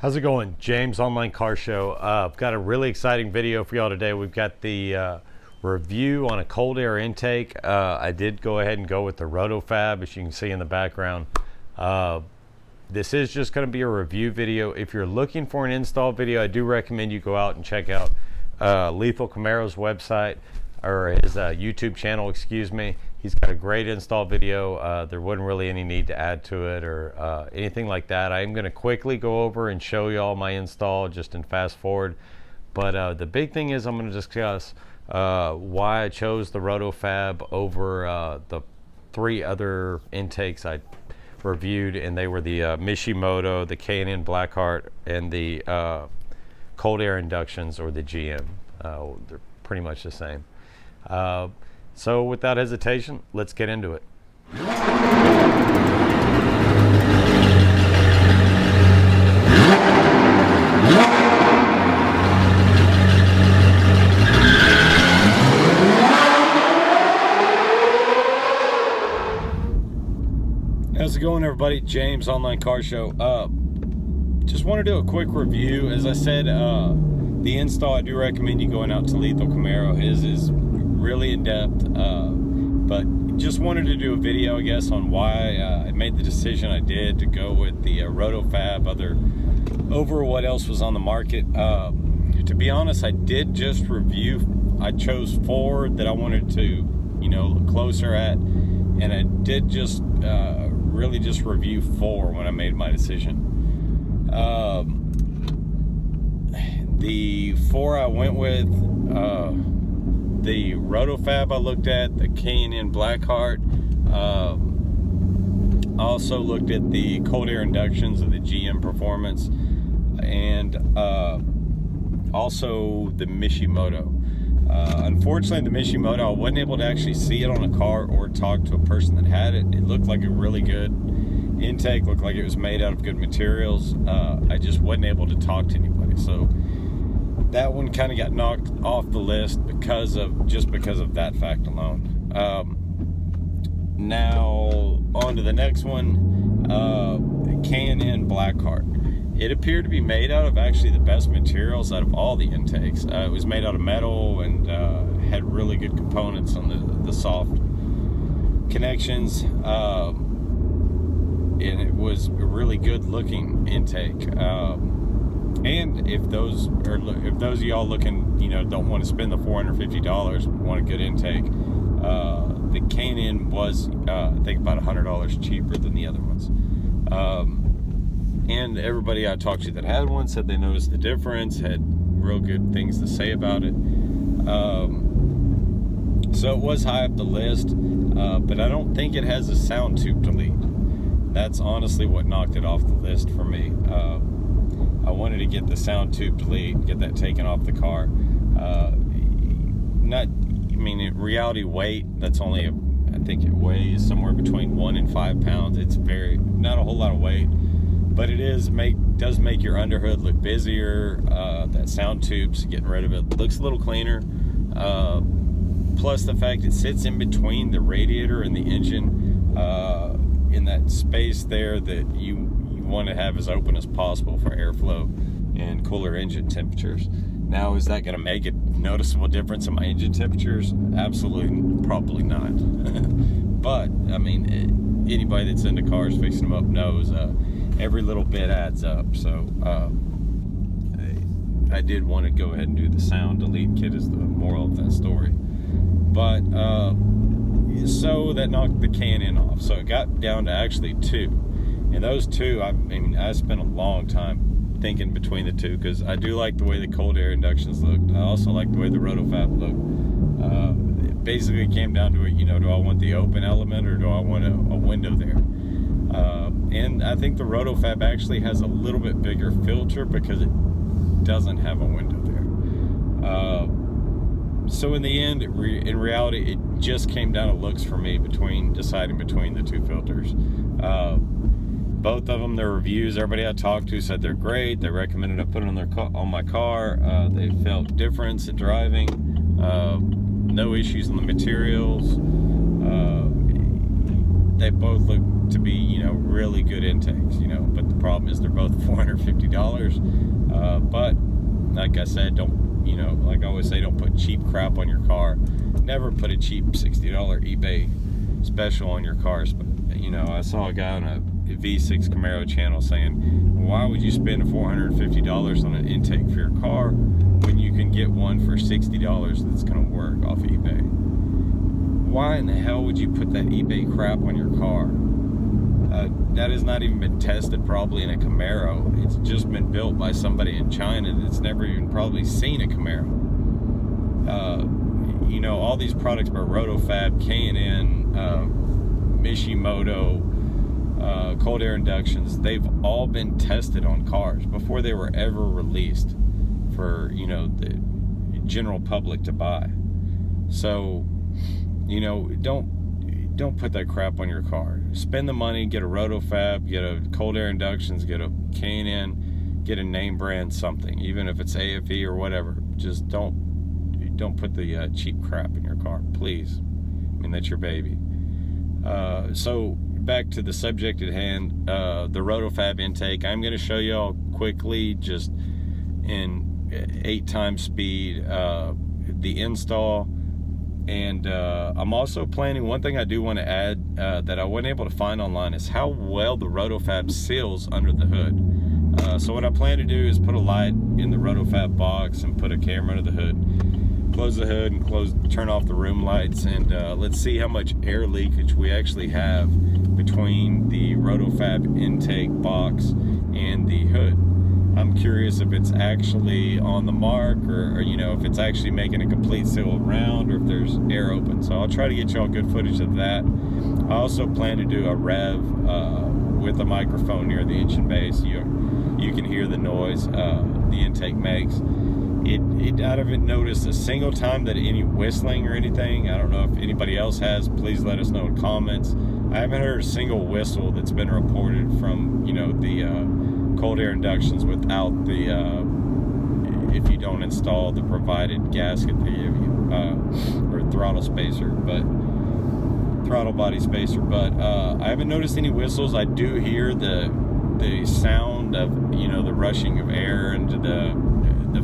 How's it going? James, Online Car Show. I've got a really exciting video for y'all today. We've got the review on a cold air intake. I did go ahead and go with the Roto-Fab, as you can see in the background. This is just going to be a review video. If you're looking for an install video, I do recommend you go out and check out Lethal Camaros website, or his YouTube channel, excuse me. He's got a great install video. There wasn't really any need to add to it or anything like that. I'm going to quickly go over and show you all my install just in fast forward. But the big thing is I'm going to discuss why I chose the Roto-Fab over the three other intakes I reviewed, and they were the Mishimoto, the K&N Blackheart, and the cold air inductions, or the GM. They're pretty much the same. So without hesitation, let's get into it. How's it going, everybody? James, Online Car Show. Just want to do a quick review. As I said, the install, I do recommend you going out to Lethal Camaro. His is really in depth, but just wanted to do a video, I guess, on why I made the decision I did to go with the Roto-Fab over what else was on the market. To be honest, I did just review. I chose four that I wanted to, look closer at, and I did just really just review four when I made my decision. The four I went with, the Roto-Fab I looked at, the K&N Blackheart. I also looked at the cold air inductions of the GM Performance, and also the Mishimoto. Unfortunately, the Mishimoto, I wasn't able to actually see it on a car or talk to a person that had it. It looked like a really good intake, looked like it was made out of good materials. I just wasn't able to talk to anybody, so that one kind of got knocked off the list because of that fact alone. Now on to the next one, K&N Blackheart. It appeared to be made out of actually the best materials out of all the intakes. It was made out of metal and had really good components on the soft connections, and it was a really good looking intake. And if those of y'all looking, don't want to spend the $450, want a good intake, the K&N was, I think, about $100 cheaper than the other ones. And everybody I talked to that had one said they noticed the difference, had real good things to say about it. So it was high up the list, but I don't think it has a sound tube delete. That's honestly what knocked it off the list for me. I wanted to get the sound tube delete, get that taken off the car. In reality weight, that's only, I think it weighs somewhere between 1 and 5 pounds. It's not a whole lot of weight, but it does make your underhood look busier. That sound tube's getting rid of it, looks a little cleaner. Plus the fact it sits in between the radiator and the engine, in that space there that you want to have as open as possible for airflow and cooler engine temperatures. Now, is that going to make a noticeable difference in my engine temperatures? Absolutely, probably not. But anybody that's into cars, fixing them up, knows every little bit adds up. So I did want to go ahead and do the sound delete kit as the moral of that story. But so that knocked the K&N off. So it got down to actually two. And those two, I spent a long time thinking between the two, because I do like the way the cold air inductions looked. I also like the way the Roto-Fab looked. It basically came down to it, do I want the open element or do I want a window there? And I think the Roto-Fab actually has a little bit bigger filter because it doesn't have a window there. So in the end, in reality, it just came down to looks for me deciding between the two filters. Both of them, their reviews, everybody I talked to said they're great. They recommended I put it on my car. They felt difference in driving. No issues on the materials. They both look to be, really good intakes, you know, but the problem is they're both $450. But like I said, don't, you know, like I always say, don't put cheap crap on your car. Never put a cheap $60 eBay special on your cars. But, you know, I saw a guy on a V6 Camaro channel saying, why would you spend $450 on an intake for your car when you can get one for $60 that's going to work off eBay? Why in the hell would you put that eBay crap on your car? That has not even been tested probably in a Camaro. It's just been built by somebody in China that's never even probably seen a Camaro. You know, all these products by Roto-Fab, K&N, Mishimoto, cold air inductions, they've all been tested on cars before they were ever released for, you know, the general public to buy. So, you know, don't put that crap on your car. Spend the money, get a Roto-Fab, get a cold air inductions, get a K&N, get a name brand something, even if it's AFE or whatever. Just don't put the cheap crap in your car, please. I mean, that's your baby. So back to the subject at hand, the Roto-Fab intake. I'm going to show you all quickly, just in 8 times speed, the install. And I'm also planning, one thing I do want to add that I wasn't able to find online is how well the Roto-Fab seals under the hood. So what I plan to do is put a light in the Roto-Fab box and put a camera under the hood, close the hood and turn off the room lights, and let's see how much air leakage we actually have between the Roto-Fab intake box and the hood. I'm curious if it's actually on the mark, or you know, if it's actually making a complete seal around, or if there's air open. So I'll try to get y'all good footage of that. I also plan to do a rev with a microphone near the engine base. You can hear the noise the intake makes. I haven't noticed a single time that any whistling or anything. I don't know if anybody else has. Please let us know in comments. I haven't heard a single whistle that's been reported from, you know, the cold air inductions without the if you don't install the provided gasket they give you, or throttle spacer, but throttle body spacer. But I haven't noticed any whistles. I do hear the sound of, you know, the rushing of air into the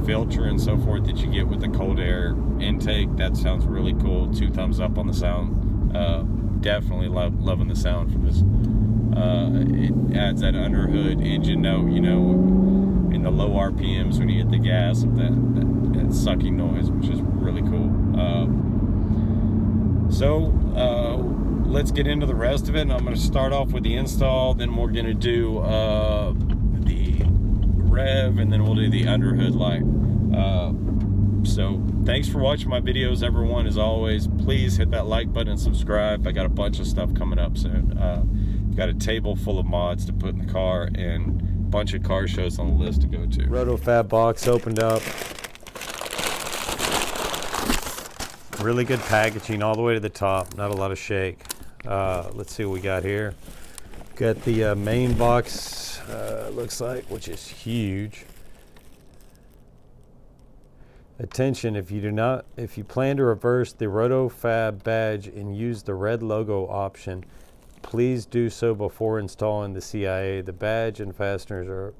filter and so forth that you get with the cold air intake. That sounds really cool. 2 thumbs up on the sound. Definitely loving the sound from this. It adds that underhood engine note, you know, in the low RPMs when you hit the gas, that sucking noise, which is really cool. So let's get into the rest of it. And I'm going to start off with the install, then we're going to do the rev, and then we'll do the underhood light. So thanks for watching my videos, everyone. As always, please hit that like button and subscribe. I got a bunch of stuff coming up soon. Got a table full of mods to put in the car and a bunch of car shows on the list to go to. Roto-Fab box opened up. Really good packaging all the way to the top. Not a lot of shake. Let's see what we got here. Got the main box, looks like, which is huge. Attention, if you plan to reverse the Roto-Fab badge and use the red logo option, please do so before installing the CIA. The badge and fasteners are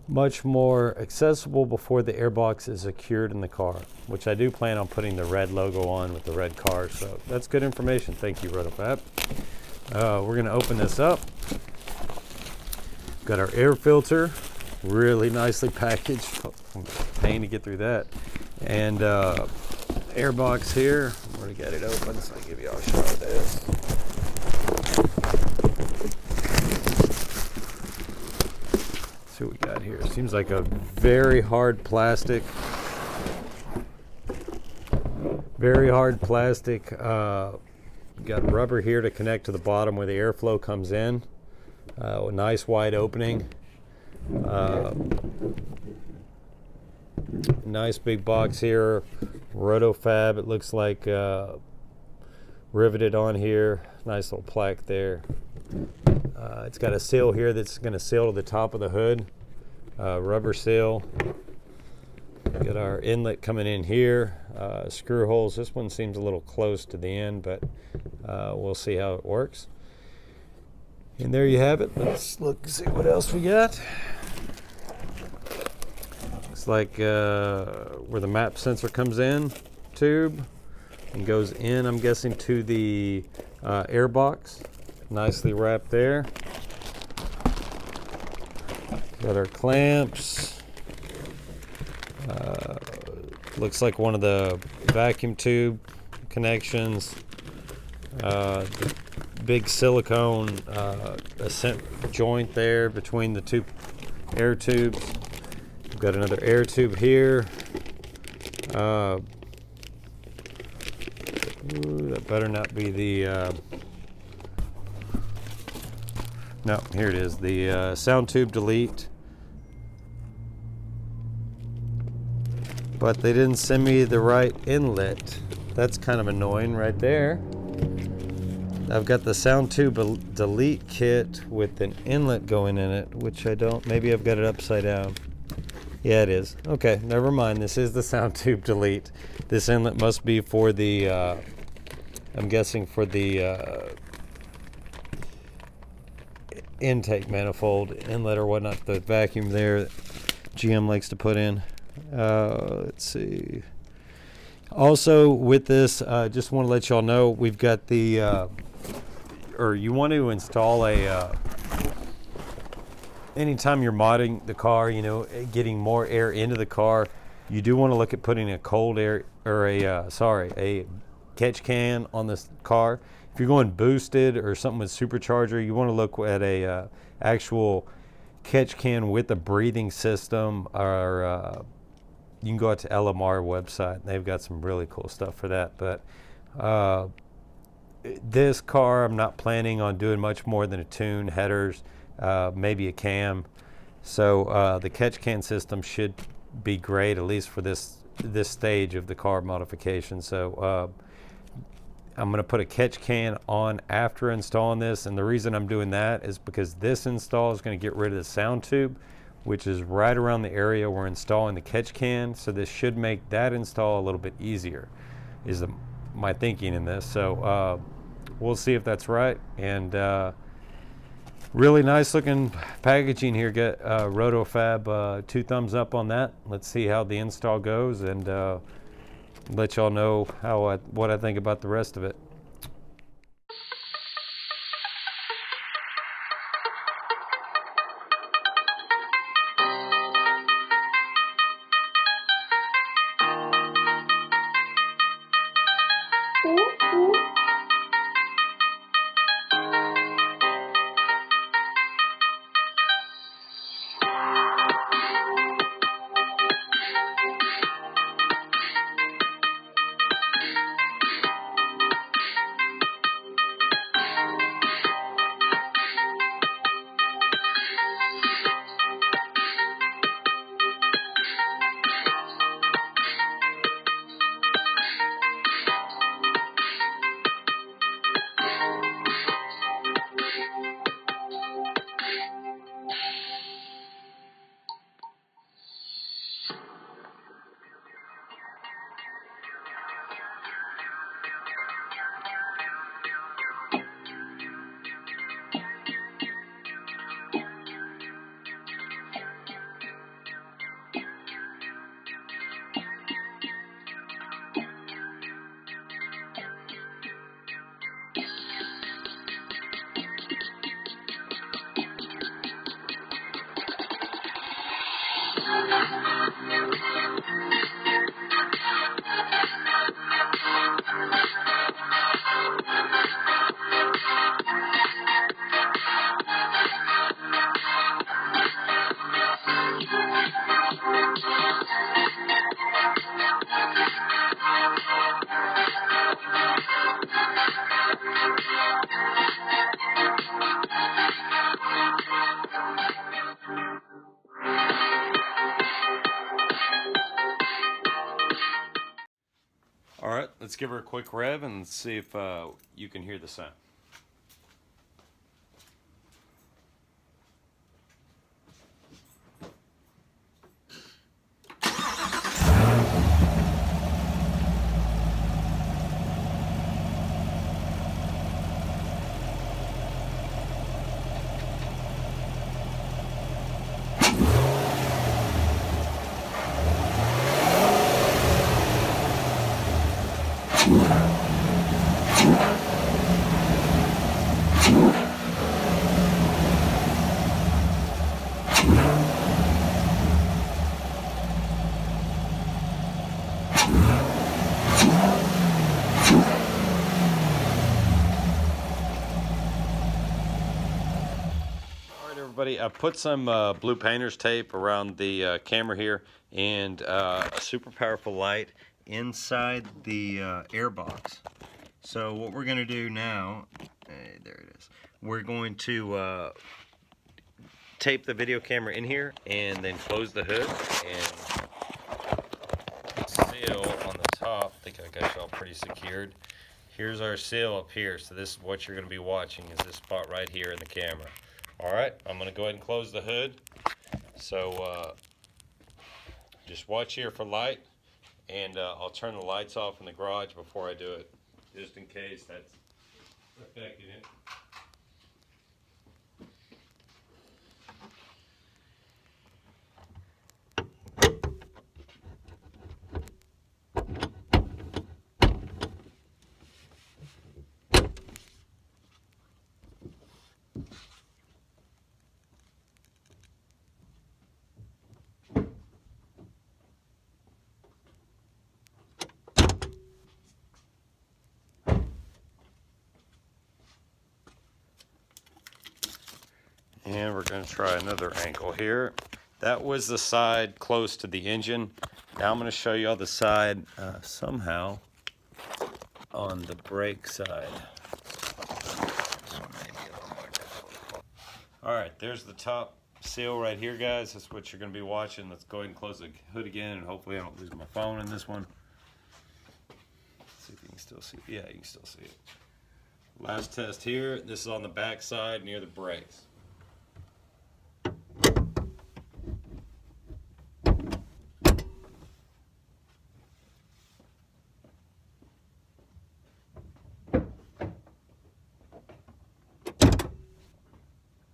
much more accessible before the airbox is secured in the car, which I do plan on putting the red logo on with the red car. So that's good information. Thank you, Roto-Fab. We're going to open this up. Got our air filter, really nicely packaged. Pain to get through that. And air box here. I'm going to get it open so I give you all a shot of this. See what we got here. Seems like a very hard plastic. Very hard plastic. Got rubber here to connect to the bottom where the airflow comes in. A nice wide opening. Nice big box here. Roto-Fab, it looks like riveted on here. Nice little plaque there. It's got a seal here that's going to seal to the top of the hood. Rubber seal. Got our inlet coming in here. Screw holes. This one seems a little close to the end, but we'll see how it works. And there you have it. Let's look and see what else we got. Looks like where the map sensor comes in, tube, and goes in, I'm guessing, to the air box. Nicely wrapped there. Got our clamps. Looks like one of the vacuum tube connections. The big silicone ascent joint there between the two air tubes. We've got another air tube here. Ooh, that better not be the no, here it is, the sound tube delete. But they didn't send me the right inlet. That's kind of annoying right there. I've got the sound tube delete kit with an inlet going in it, which I don't, maybe I've got it upside down. Yeah, it is. Okay, never mind. This is the sound tube delete. This inlet must be for the, I'm guessing for the intake manifold inlet or whatnot, the vacuum there that GM likes to put in. Let's see. Also with this, just want to let y'all know, we've got the, or you want to install a, anytime you're modding the car, you know, getting more air into the car, you do want to look at putting a cold air, or a catch can on this car. If you're going boosted or something with supercharger, you want to look at a actual catch can with a breathing system, or you can go out to LMR website. They've got some really cool stuff for that. But this car, I'm not planning on doing much more than a tune, headers, maybe a cam. So the catch can system should be great, at least for this stage of the car modification. So I'm going to put a catch can on after installing this, and the reason I'm doing that is because this install is going to get rid of the sound tube, which is right around the area we're installing the catch can. So this should make that install a little bit easier, is my thinking in this. So we'll see if that's right. And really nice looking packaging here. Get Roto-Fab 2 thumbs up on that. Let's see how the install goes, and let y'all know what I think about the rest of it. All right, let's give her a quick rev and see if you can hear the sound. everybody, I put some blue painter's tape around the camera here and a super powerful light inside the air box. So what we're going to do now, hey, there it is, we're going to tape the video camera in here and then close the hood and seal on the top. I think I got y'all pretty secured. Here's our seal up here, so this is what you're going to be watching, is this spot right here in the camera. Alright, I'm going to go ahead and close the hood. So just watch here for light, and I'll turn the lights off in the garage before I do it, just in case that's affecting it. And we're going to try another angle here. That was the side close to the engine. Now I'm going to show you all the side somehow on the brake side. Alright, there's the top seal right here, guys. That's what you're going to be watching. Let's go ahead and close the hood again, and hopefully I don't lose my phone in this one. Let's see if you can still see it. Yeah, you can still see it. Last test here. This is on the back side near the brakes.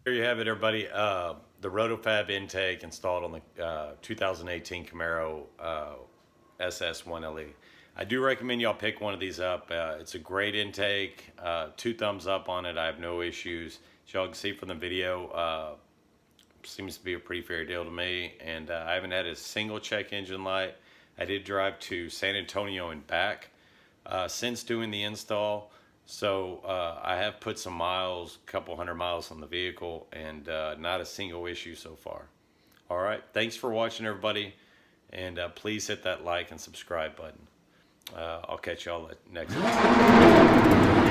Here you have it, everybody. The Roto-Fab intake installed on the 2018 Camaro SS 1LE. I do recommend y'all pick one of these up. It's a great intake. 2 thumbs up on it. I have no issues. As y'all can see from the video, seems to be a pretty fair deal to me. And I haven't had a single check engine light. I did drive to San Antonio and back since doing the install. So I have put some miles, a couple hundred miles on the vehicle, and not a single issue so far. All right, thanks for watching, everybody, and please hit that like and subscribe button. I'll catch y'all next time.